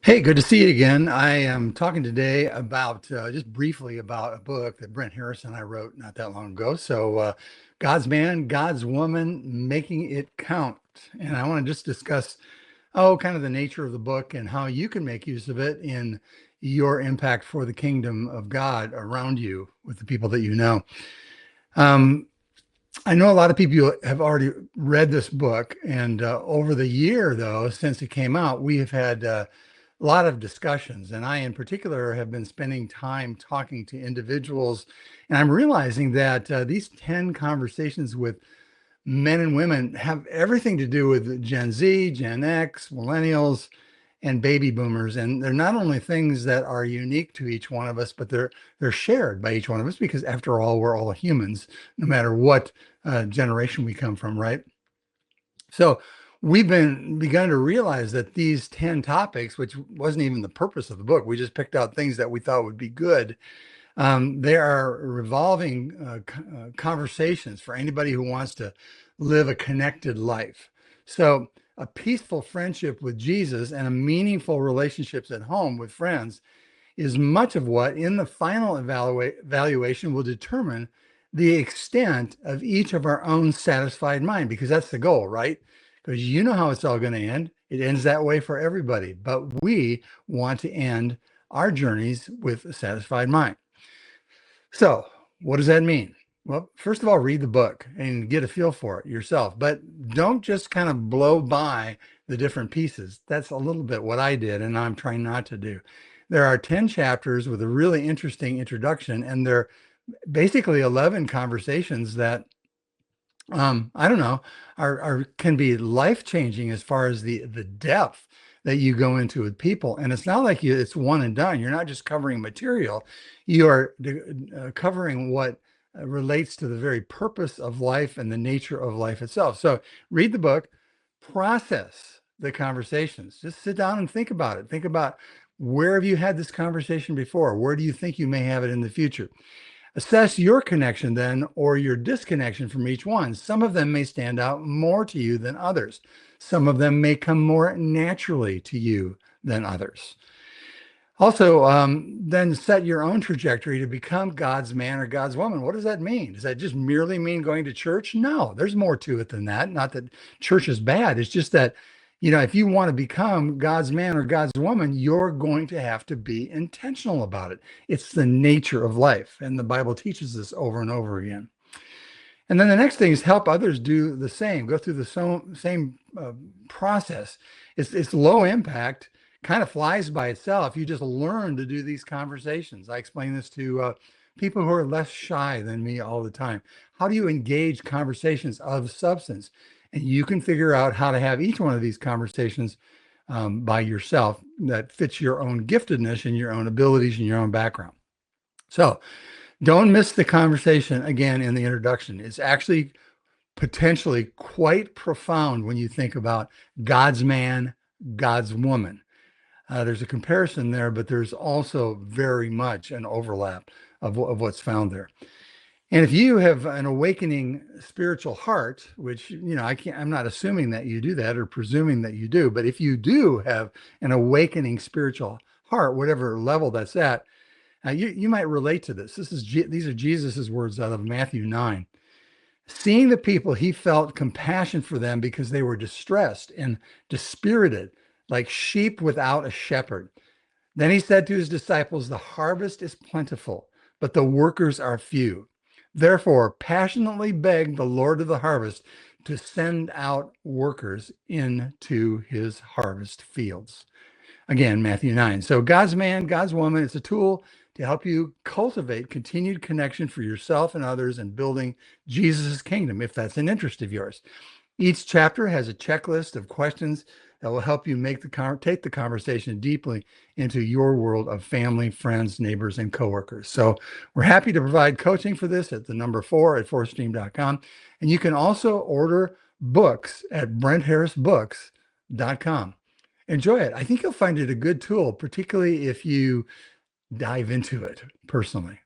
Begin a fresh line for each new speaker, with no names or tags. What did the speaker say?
Hey, good to see you again. I am talking today about just briefly about a book that Brent Harris and I wrote not that long ago. God's Man, God's Woman, Making It Count. And I want to just discuss, kind of the nature of the book and how you can make use of it in your impact for the kingdom of God around you with the people that you know. Um, I know a lot of people have already read this book, and over the year, though, since it came out, we have had a lot of discussions. And I, in particular, have been spending time talking to individuals, and I'm realizing that these 10 conversations with men and women have everything to do with Gen Z, Gen X, millennials, and baby boomers. And they're not only things that are unique to each one of us, but they're shared by each one of us because, after all, we're all humans, no matter what generation we come from, right? So we've been begun to realize that these 10 topics, which wasn't even the purpose of the book, we just picked out things that we thought would be good. They are revolving conversations for anybody who wants to live a connected life. So, a peaceful friendship with Jesus and a meaningful relationships at home with friends is much of what, in the final evaluation, will determine the extent of each of our own satisfied mind, because that's the goal, right? Because you know how it's all going to end. It ends that way for everybody, but we want to end our journeys with a satisfied mind. So, what does that mean? Well, first of all, read the book and get a feel for it yourself, but don't just kind of blow by the different pieces. That's a little bit what I did, and I'm trying not to do. There are 10 chapters with a really interesting introduction, and they're basically 11 conversations that I don't know, are can be life changing as far as the depth that you go into with people. And it's not like it's one and done. You're not just covering material, you are covering what relates to the very purpose of life and the nature of life itself. So read the book, process the conversations. Just sit down and think about it. Think about, where have you had this conversation before? Where do you think you may have it in the future? Assess your connection then, or your disconnection from each one. Some of them may stand out more to you than others. Some of them may come more naturally to you than others. Also, then set your own trajectory to become God's man or God's woman. What does that mean? Does that just merely mean going to church? No, there's more to it than that. Not that church is bad. It's just that, if you want to become God's man or God's woman, you're going to have to be intentional about it. It's the nature of life. And the Bible teaches this over and over again. And then the next thing is help others do the same, go through the same process. It's low impact, kind of flies by itself. You just learn to do these conversations. I explain this to people who are less shy than me all the time. How do you engage conversations of substance? And you can figure out how to have each one of these conversations by yourself that fits your own giftedness and your own abilities and your own background. So, don't miss the conversation again in the introduction. It's actually potentially quite profound when you think about God's man, God's woman. There's a comparison there, but there's also very much an overlap of what's found there. And if you have an awakening spiritual heart, which, I'm not assuming that you do that or presuming that you do, but if you do have an awakening spiritual heart, whatever level that's at, you might relate to this. These are Jesus's words out of Matthew 9. Seeing the people, he felt compassion for them because they were distressed and dispirited, like sheep without a shepherd. Then he said to his disciples, the harvest is plentiful, but the workers are few. Therefore, passionately beg the Lord of the harvest to send out workers into his harvest fields. Again, Matthew 9. So God's man, God's woman, it's a tool to help you cultivate continued connection for yourself and others and building Jesus' kingdom, if that's an interest of yours. Each chapter has a checklist of questions that will help you take the conversation deeply into your world of family, friends, neighbors, and coworkers. So we're happy to provide coaching for this at the number 4 at fourthstream.com. And you can also order books at brentharrisbooks.com. Enjoy it. I think you'll find it a good tool, particularly if you dive into it personally.